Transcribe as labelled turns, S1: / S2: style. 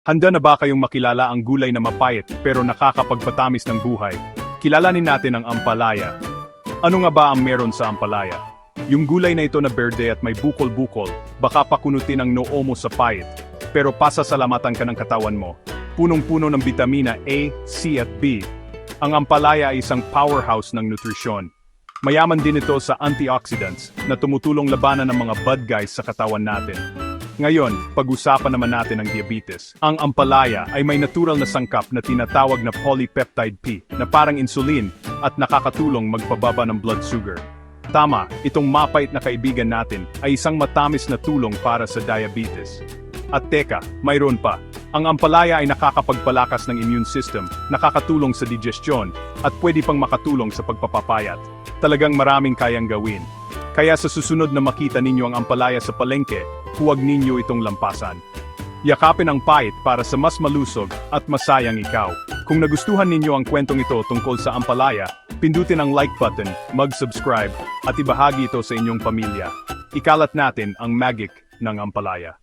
S1: Handa na ba kayong makilala ang gulay na mapait pero nakakapagpatamis ng buhay? Kilalanin natin ang ampalaya. Ano nga ba ang meron sa ampalaya? Yung gulay na ito na berde at may bukol-bukol, baka pakunutin ang noo mo sa pait, pero pasasalamatan ka ng katawan mo. Punong-puno ng bitamina A, C at B. Ang ampalaya ay isang powerhouse ng nutrisyon. Mayaman din ito sa antioxidants na tumutulong labanan ng mga bad guys sa katawan natin. Ngayon, pag-usapan naman natin ang diabetes. Ang ampalaya ay may natural na sangkap na tinatawag na polypeptide P na parang insulin at nakakatulong magpababa ng blood sugar. Tama, itong mapait na kaibigan natin ay isang matamis na tulong para sa diabetes. At teka, mayroon pa. Ang ampalaya ay nakakapagpalakas ng immune system, nakakatulong sa digestion, at pwede pang makatulong sa pagpapapayat. Talagang maraming kayang gawin. Kaya sa susunod na makita ninyo ang ampalaya sa palengke, huwag ninyo itong lampasan. Yakapin ang pait para sa mas malusog at masayang ikaw. Kung nagustuhan ninyo ang kwentong ito tungkol sa ampalaya, pindutin ang like button, mag-subscribe, at ibahagi ito sa inyong pamilya. Ikalat natin ang magic ng ampalaya.